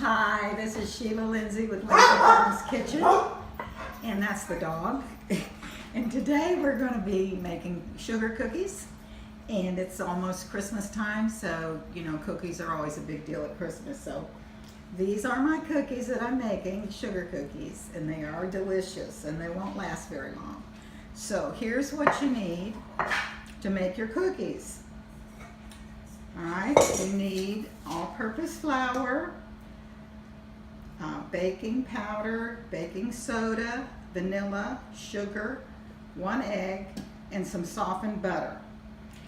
Hi, this is Sheila Lindsay with Lindsay Gordon's Kitchen, and that's the dog. And today we're going to be making sugar cookies, and it's almost Christmas time, so you know cookies are always a big deal at Christmas. So these are my cookies that I'm making, sugar cookies, and they are delicious, and they won't last very long. So here's what you need to make your cookies. Alright, you need all-purpose flour, baking powder, baking soda, vanilla, sugar, 1 egg, and some softened butter.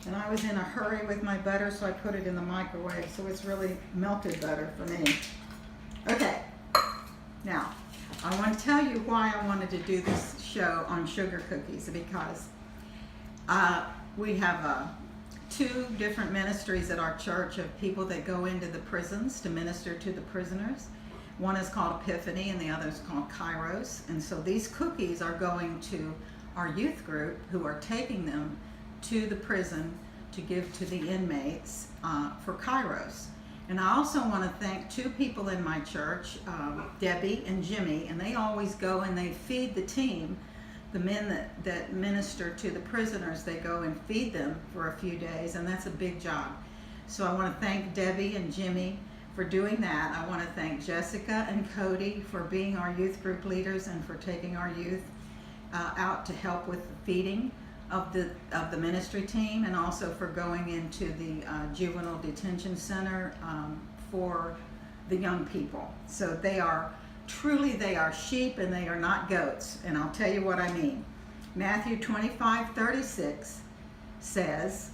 And I was in a hurry with my butter, so I put it in the microwave, so it's really melted butter for me. Okay, now I want to tell you why I wanted to do this show on sugar cookies, because we have two different ministries at our church of people that go into the prisons to minister to the prisoners. One is called Epiphany and the other is called Kairos. And so these cookies are going to our youth group who are taking them to the prison to give to the inmates for Kairos. And I also want to thank two people in my church, Debbie and Jimmy, and they always go and they feed the team. The men that minister to the prisoners, they go and feed them for a few days, and that's a big job. So I want to thank Debbie and Jimmy for doing that. I want to thank Jessica and Cody for being our youth group leaders and for taking our youth out to help with the feeding of the ministry team, and also for going into the juvenile detention center for the young people. So they are truly, they are sheep and they are not goats. And I'll tell you what I mean. Matthew 25:36 says,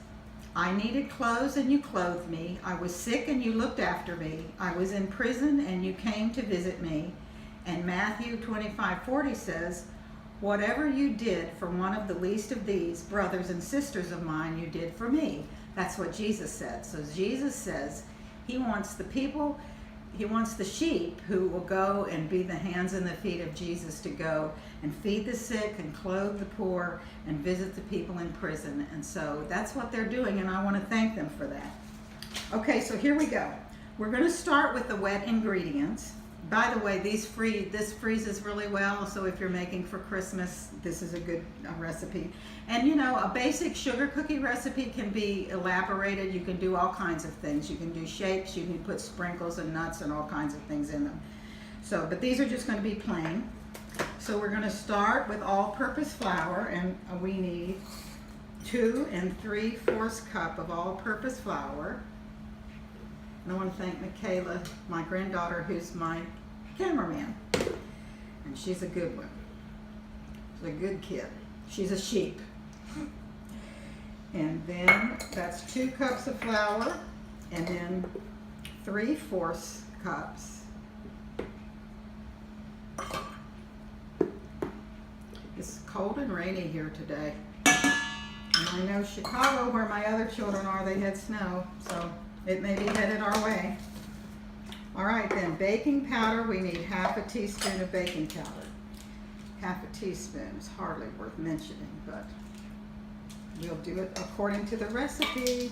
I needed clothes and you clothed me. I was sick and you looked after me. I was in prison and you came to visit me. And Matthew 25:40 says, whatever you did for one of the least of these brothers and sisters of mine, you did for me. That's what Jesus said. So Jesus says he wants the people, he wants the sheep who will go and be the hands and the feet of Jesus to go and feed the sick and clothe the poor and visit the people in prison. And so that's what they're doing, and I want to thank them for that. Okay, so here we go. We're going to start with the wet ingredients. By the way, this freezes really well, so if you're making for Christmas, this is a good recipe. And you know, a basic sugar cookie recipe can be elaborated. You can do all kinds of things. You can do shapes, you can put sprinkles and nuts and all kinds of things in them. So, but these are just going to be plain. So we're going to start with all-purpose flour, and we need 2 3/4 cups of all-purpose flour. And I want to thank Michaela, my granddaughter, who's my cameraman. And she's a good one. She's a good kid. She's a sheep. And then that's 2 cups of flour, and then 3/4 cups. It's cold and rainy here today. And I know Chicago, where my other children are, they had snow, so it may be headed our way. All right, then baking powder, we need 1/2 teaspoon of baking powder. 1/2 teaspoon is hardly worth mentioning, but we'll do it according to the recipe.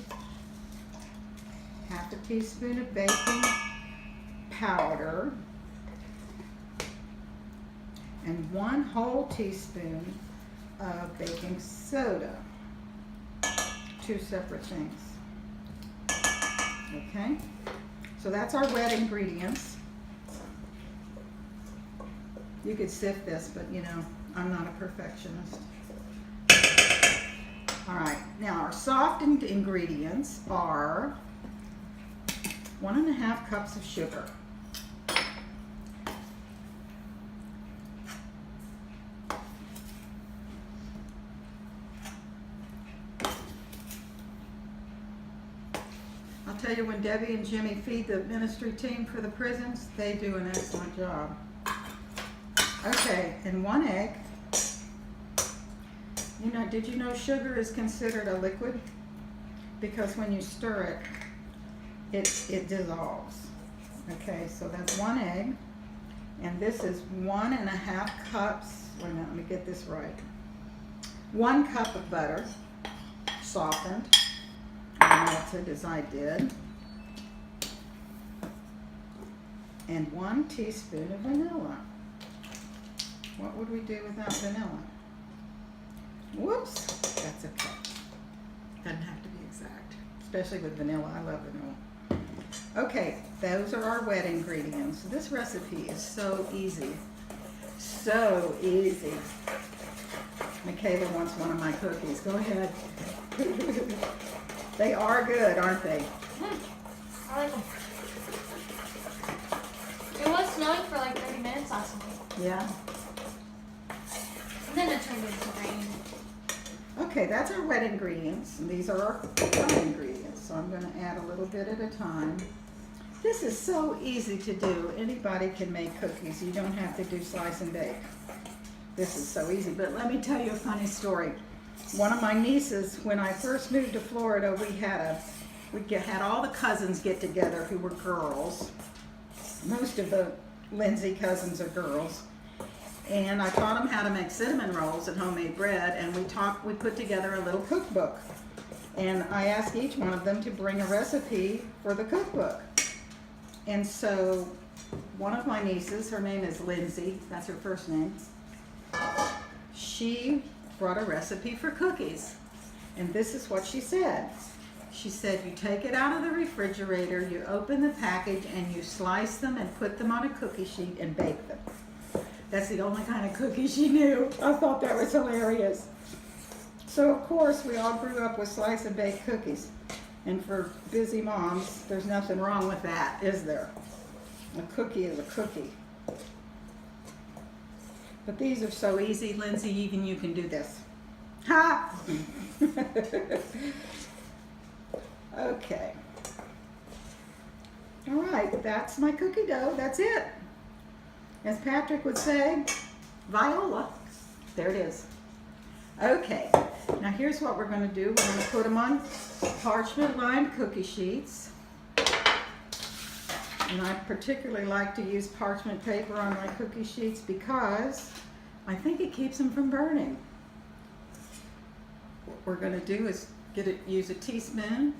1/2 teaspoon of baking powder and 1 whole teaspoon of baking soda. 2 separate things. Okay, so that's our wet ingredients. You could sift this, but you know, I'm not a perfectionist. All right, now our softened ingredients are 1½ cups of sugar. I'll tell you, when Debbie and Jimmy feed the ministry team for the prisons, they do an excellent job. Okay, and 1 egg. You know, did you know sugar is considered a liquid? Because when you stir it, it dissolves. Okay, so that's 1 egg. And this is 1½ cups. Wait a minute, let me get this right. 1 cup of butter, softened. melted as I did. and 1 teaspoon of vanilla. What would we do without vanilla? Whoops, that's okay. Doesn't have to be exact, especially with vanilla. I love vanilla. Okay, those are our wet ingredients. This recipe is so easy. So easy. Michaela wants one of my cookies. Go ahead. They are good, aren't they? I like them. It was snowing for like 30 minutes last night. Yeah. And then it turned into rain. Okay, that's our wet ingredients, and these are our dry ingredients. So I'm going to add a little bit at a time. This is so easy to do. Anybody can make cookies. You don't have to do slice and bake. This is so easy. But let me tell you a funny story. One of my nieces, when I first moved to Florida, we had all the cousins get together who were girls. Most of the Lindsay cousins are girls. And I taught them how to make cinnamon rolls and homemade bread, and we put together a little cookbook. And I asked each one of them to bring a recipe for the cookbook. And so one of my nieces, her name is Lindsay, that's her first name, she brought a recipe for cookies. And this is what she said. She said, you take it out of the refrigerator, you open the package, and you slice them and put them on a cookie sheet and bake them. That's the only kind of cookie she knew. I thought that was hilarious. So of course, we all grew up with slice and bake cookies. And for busy moms, there's nothing wrong with that, is there? A cookie is a cookie. But these are so easy, Lindsay, even you can do this. Ha! Okay. All right, that's my cookie dough. That's it. As Patrick would say, Viola. There it is. Okay, now here's what we're going to do. We're going to put them on parchment lined cookie sheets. And I particularly like to use parchment paper on my cookie sheets because I think it keeps them from burning. What we're going to do is use a teaspoon,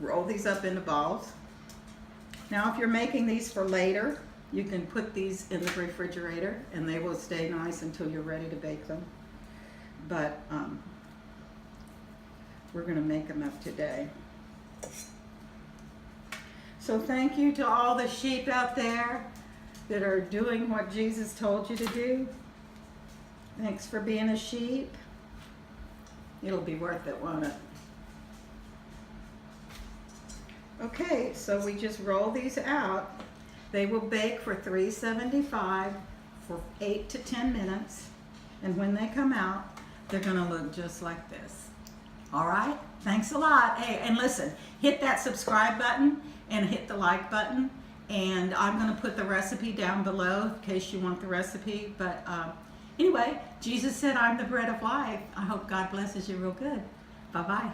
roll these up into balls. Now if you're making these for later, you can put these in the refrigerator and they will stay nice until you're ready to bake them. But we're going to make them up today. So thank you to all the sheep out there that are doing what Jesus told you to do. Thanks for being a sheep. It'll be worth it, won't it? Okay, so we just roll these out. They will bake for 375 for 8 to 10 minutes. And when they come out, they're going to look just like this. All right? Thanks a lot. Hey, and listen, hit that subscribe button and hit the like button. And I'm going to put the recipe down below in case you want the recipe. But anyway, Jesus said, I'm the bread of life. I hope God blesses you real good. Bye-bye.